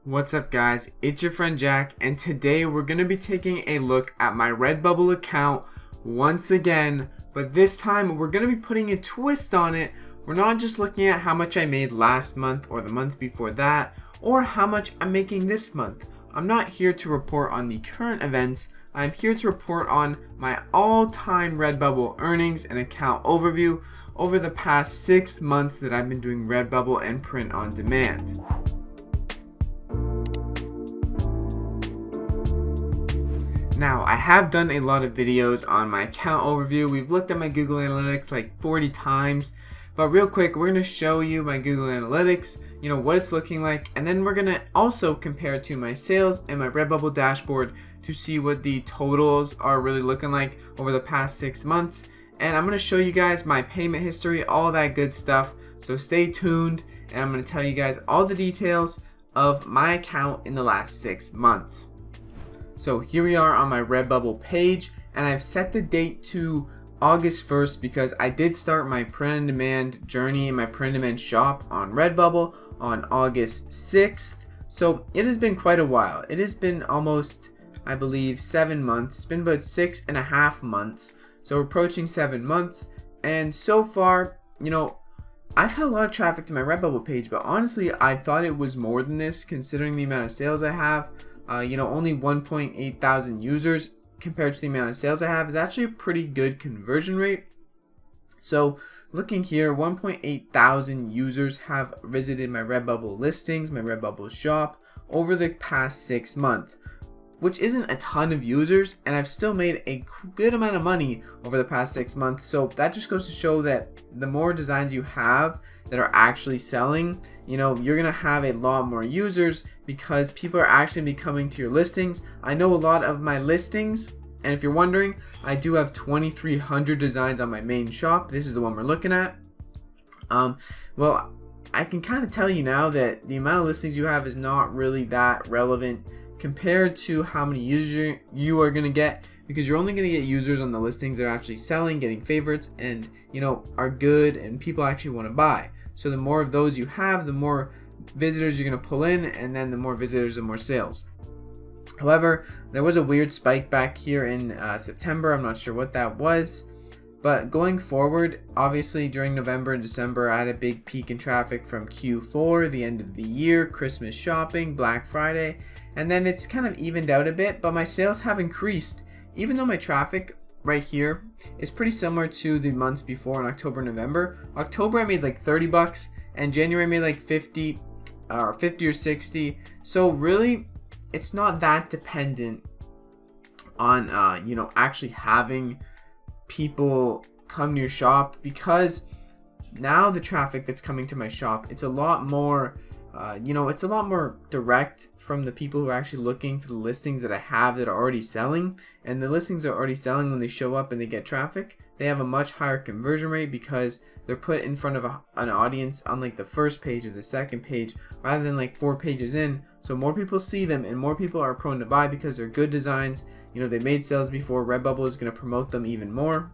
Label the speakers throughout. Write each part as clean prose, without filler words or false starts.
Speaker 1: What's up guys, it's your friend Jack, and today we're going to be taking a look at my Redbubble account once again, but this time we're going to be putting a twist on it. We're not just looking at how much I made last month or the month before that, or how much I'm making this month. I'm not here to report on the current events, I'm here to report on my all-time Redbubble earnings and account overview over the past 6 months that I've been doing Redbubble and print on demand. Now, I have done a lot of videos on my account overview. We've looked at my Google Analytics like 40 times, but real quick, we're going to show you my Google Analytics, what it's looking like, and then we're going to also compare it to my sales and my Redbubble dashboard to see what the totals are really looking like over the past 6 months. And I'm going to show you guys my payment history, all that good stuff. So stay tuned, and I'm going to tell you guys all the details of my account in the last 6 months. So here we are on my Redbubble page, and I've set the date to August 1st because I did start my print-on-demand journey in my print-on-demand shop on Redbubble on August 6th. So it has been quite a while. It has been almost, I believe, 7 months. It's been about 6.5 months. So we're approaching 7 months, and so far, I've had a lot of traffic to my Redbubble page, but honestly, I thought it was more than this considering the amount of sales I have. Only 1.8 thousand users compared to the amount of sales I have is actually a pretty good conversion rate. So looking here, 1.8 thousand users have visited my Redbubble listings, my Redbubble shop over the past 6 months, which isn't a ton of users, and I've still made a good amount of money over the past 6 months. So that just goes to show that the more designs you have that are actually selling, you're gonna have a lot more users because people are actually coming to your listings. I know a lot of my listings, and if you're wondering, I do have 2,300 designs on my main shop. This is the one we're looking at. Well, I can kind of tell you now that the amount of listings you have is not really that relevant compared to how many users you are gonna get, because you're only going to get users on the listings that are actually selling, getting favorites, and are good and people actually want to buy. So the more of those you have, the more visitors you're going to pull in, and then the more visitors, the more sales. However, there was a weird spike back here in September. I'm not sure what that was, but going forward, obviously during November and December, I had a big peak in traffic from Q4, the end of the year, Christmas shopping, Black Friday, and then it's kind of evened out a bit, but my sales have increased. Even though my traffic right here is pretty similar to the months before in October and November. October I made like $30, and January I made like 50 or 60. So really, it's not that dependent on actually having people come to your shop, because now the traffic that's coming to my shop, it's a lot more it's a lot more direct from the people who are actually looking for the listings that I have that are already selling. And the listings that are already selling, when they show up and they get traffic, they have a much higher conversion rate because they're put in front of an audience on like the first page or the second page rather than like 4 pages in. So more people see them and more people are prone to buy because they're good designs. They made sales before. Redbubble is going to promote them even more.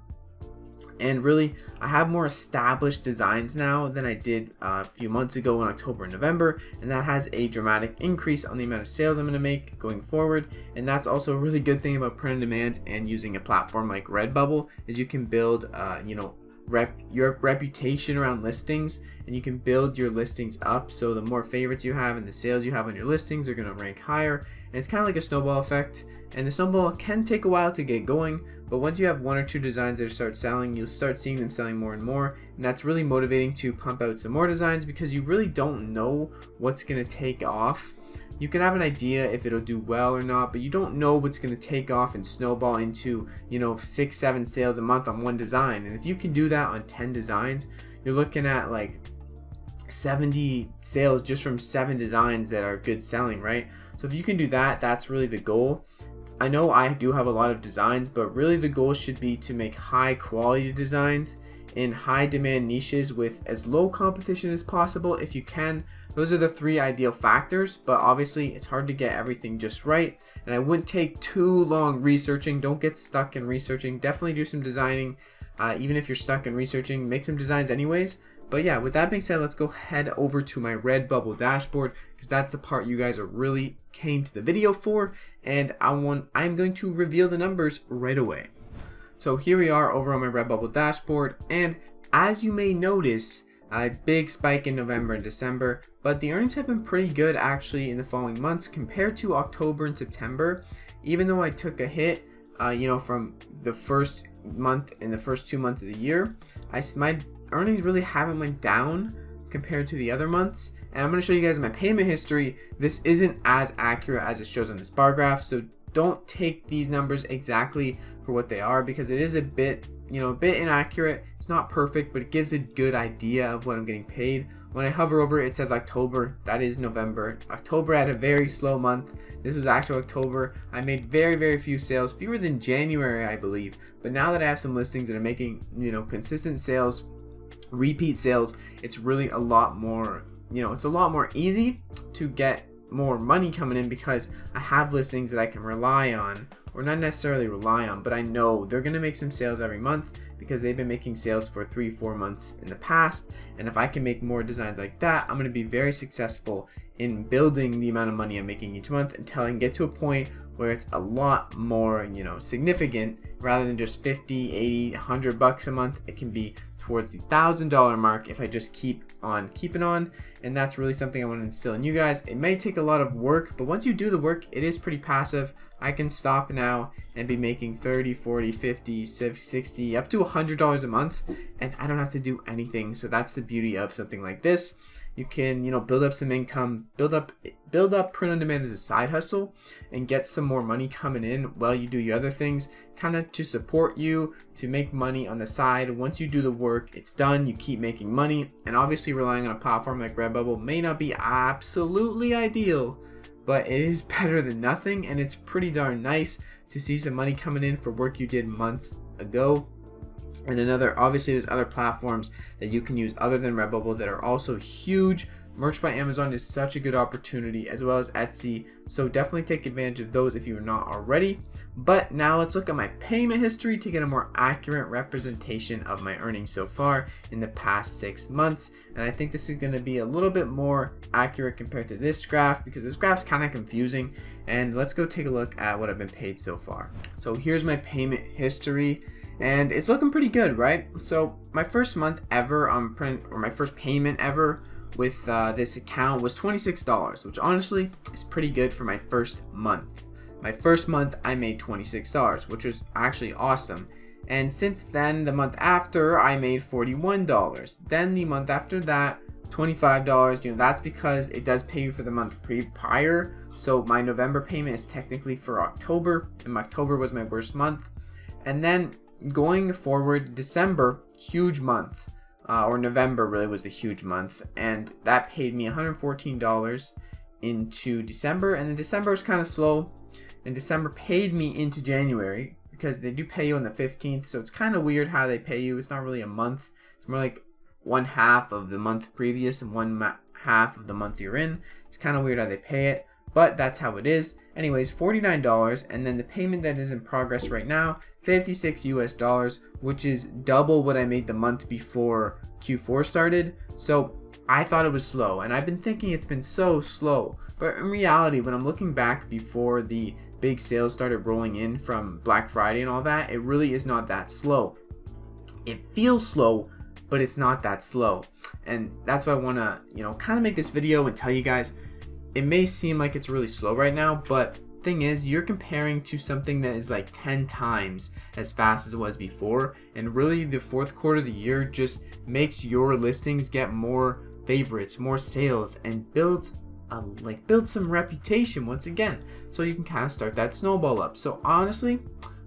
Speaker 1: And really, I have more established designs now than I did a few months ago in October and November, and that has a dramatic increase on the amount of sales I'm going to make going forward. And that's also a really good thing about print on demand and using a platform like Redbubble, is you can build your reputation around listings, and you can build your listings up. So the more favorites you have and the sales you have on your listings are going to rank higher, and it's kind of like a snowball effect. And the snowball can take a while to get going, but once you have 1 or 2 designs that start selling, you'll start seeing them selling more and more, and that's really motivating to pump out some more designs, because you really don't know what's going to take off. You can have an idea if it'll do well or not, but you don't know what's going to take off and snowball into 6-7 sales a month on one design. And if you can do that on 10 designs, you're looking at like 70 sales just from 7 designs that are good selling, right? So if you can do that, that's really the goal. I know I do have a lot of designs, but really the goal should be to make high quality designs in high demand niches with as low competition as possible if you can. Those are the 3 ideal factors, but obviously it's hard to get everything just right, and I wouldn't take too long researching. Don't get stuck in researching. Definitely do some designing. Even if you're stuck in researching, make some designs anyways, But yeah, with that being said, let's go head over to my Redbubble dashboard, because that's the part you guys are really came to the video for, and I'm going to reveal the numbers right away. So here we are over on my Redbubble dashboard, and as you may notice, a big spike in November and December, but the earnings have been pretty good actually in the following months compared to October and September. Even though I took a hit, from the first month and the first 2 months of the year, my earnings really haven't went down compared to the other months. And I'm going to show you guys my payment history. This isn't as accurate as it shows on this bar graph, so don't take these numbers exactly for what they are, because it is a bit inaccurate. It's not perfect, but it gives a good idea of what I'm getting paid. When I hover over it, it says October. That is November. October had a very slow month. This is actual October. I made very few sales, fewer than January, I believe. But now that I have some listings that are making, consistent sales, repeat sales, it's really a lot more, it's a lot more easy to get more money coming in, because I have listings that I can rely on, or not necessarily rely on, but I know they're going to make some sales every month because they've been making sales for 3-4 months in the past. And if I can make more designs like that, I'm going to be very successful in building the amount of money I'm making each month until I can get to a point where it's a lot more, significant, rather than just 50, 80, 100 bucks a month. It can be towards the $1,000 mark if I just keep on keeping on. And that's really something I want to instill in you guys. It may take a lot of work, but once you do the work, it is pretty passive. I can stop now and be making 30, 40, 50, 60, up to $100 a month, and I don't have to do anything. So that's the beauty of something like this. You can, build up some income, build up print on demand as a side hustle, and get some more money coming in while you do your other things, kind of to support you, to make money on the side. Once you do the work, it's done, you keep making money. And obviously relying on a platform like Redbubble may not be absolutely ideal, but it is better than nothing, and it's pretty darn nice to see some money coming in for work you did months ago. And obviously there's other platforms that you can use other than Redbubble that are also huge. Merch by Amazon is such a good opportunity, as well as Etsy, so definitely take advantage of those if you are not already. But now let's look at my payment history to get a more accurate representation of my earnings so far in the past 6 months. And I think this is going to be a little bit more accurate compared to this graph, because this graph's kind of confusing. And let's go take a look at what I've been paid so far. So here's my payment history, and it's looking pretty good, right? So my first month ever on print, or my first payment ever with this account, was $26, which honestly is pretty good for my first month. My first month I made $26, which was actually awesome. And since then, the month after, I made $41. Then the month after that, $25. That's because it does pay you for the month prior. So my November payment is technically for October, and October was my worst month. And then going forward, December, huge month. Or November really was the huge month, and that paid me $114 into December. And then December was kind of slow, and December paid me into January, because they do pay you on the 15th, so it's kind of weird how they pay you. It's not really a month, it's more like 1/2 of the month previous and 1/2 of the month you're in. It's kind of weird how they pay it, but that's how it is. Anyways, $49, and then the payment that is in progress right now, $56 US, which is double what I made the month before Q4 started. So I thought it was slow, and I've been thinking it's been so slow. But in reality, when I'm looking back before the big sales started rolling in from Black Friday and all that, it really is not that slow. It feels slow, but it's not that slow. And that's why I want to, kind of make this video and tell you guys, it may seem like it's really slow right now, but thing is, you're comparing to something that is like 10 times as fast as it was before. And really the fourth quarter of the year just makes your listings get more favorites, more sales, and builds some reputation once again, so you can kind of start that snowball up. So honestly,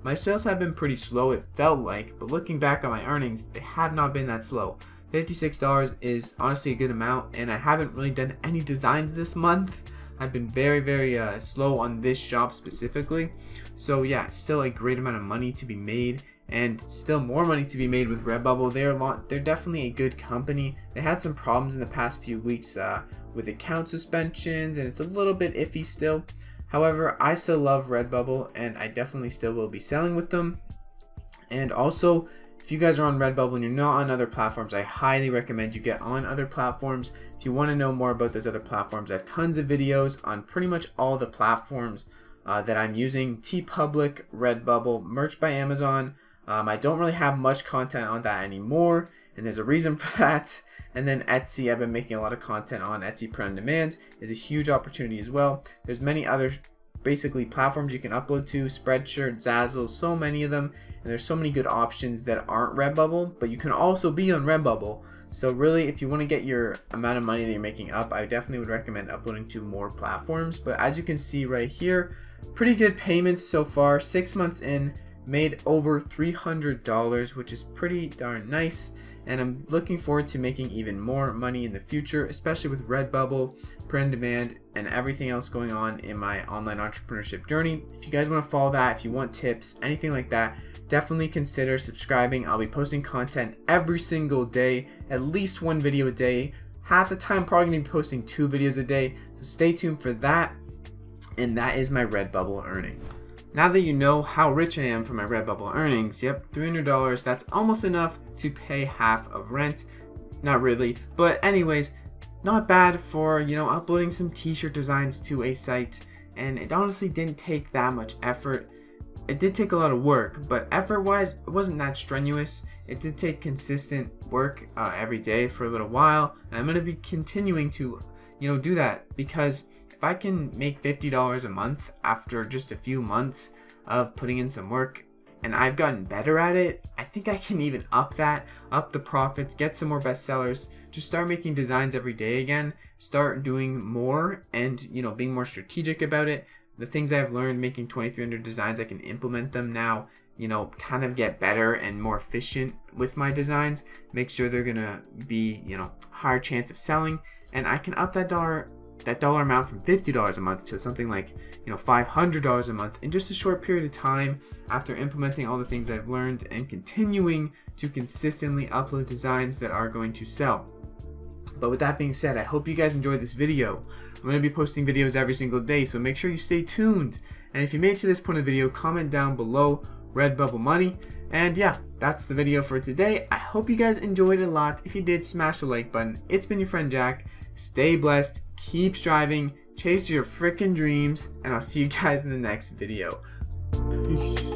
Speaker 1: my sales have been pretty slow, it felt like, but looking back on my earnings, they have not been that slow. $56 is honestly a good amount, and I haven't really done any designs this month. I've been very slow on this shop specifically. So yeah, still a great amount of money to be made, and still more money to be made with Redbubble. They're definitely a good company. They had some problems in the past few weeks with account suspensions, and it's a little bit iffy still. However, I still love Redbubble, and I definitely still will be selling with them. And also, if you guys are on Redbubble and you're not on other platforms, I highly recommend you get on other platforms. If you want to know more about those other platforms, I have tons of videos on pretty much all the platforms that I'm using. TeePublic, Redbubble, merch by Amazon. I don't really have much content on that anymore, and there's a reason for that. And then Etsy, I've been making a lot of content on Etsy print on demand. Is a huge opportunity as well. There's many other basically platforms you can upload to, Spreadshirt, Zazzle, so many of them, and there's so many good options that aren't Redbubble, but you can also be on Redbubble. So really, if you want to get your amount of money that you're making up, I definitely would recommend uploading to more platforms. But as you can see right here, pretty good payments so far. 6 months in, made over $300, which is pretty darn nice. And I'm looking forward to making even more money in the future, especially with Redbubble, print on demand, and everything else going on in my online entrepreneurship journey. If you guys want to follow that, if you want tips, anything like that, definitely consider subscribing. I'll be posting content every single day, at least one video a day. Half the time, I'm probably going to be posting 2 videos a day, so stay tuned for that. And that is my Redbubble earning. Now that you know how rich I am from my Redbubble earnings, yep, $300, that's almost enough to pay half of rent. Not really, but anyways, not bad for, uploading some t-shirt designs to a site, and it honestly didn't take that much effort. It did take a lot of work, but effort-wise, it wasn't that strenuous. It did take consistent work every day for a little while, and I'm going to be continuing to, do that, because if I can make $50 a month after just a few months of putting in some work, and I've gotten better at it, I think I can even up the profits, get some more bestsellers, just start making designs every day again, start doing more, and being more strategic about it. The things I've learned making 2,300 designs, I can implement them now, kind of get better and more efficient with my designs, make sure they're gonna be, higher chance of selling, and I can up that dollar amount from $50 a month to something like $500 a month in just a short period of time after implementing all the things I've learned and continuing to consistently upload designs that are going to sell. But with that being said, I hope you guys enjoyed this video. I'm going to be posting videos every single day, so make sure you stay tuned. And if you made it to this point of the video, comment down below Redbubble money. And yeah, that's the video for today. I hope you guys enjoyed it a lot. If you did, smash the like button. It's been your friend Jack. Stay blessed, keep striving, chase your freaking dreams, and I'll see you guys in the next video. Peace.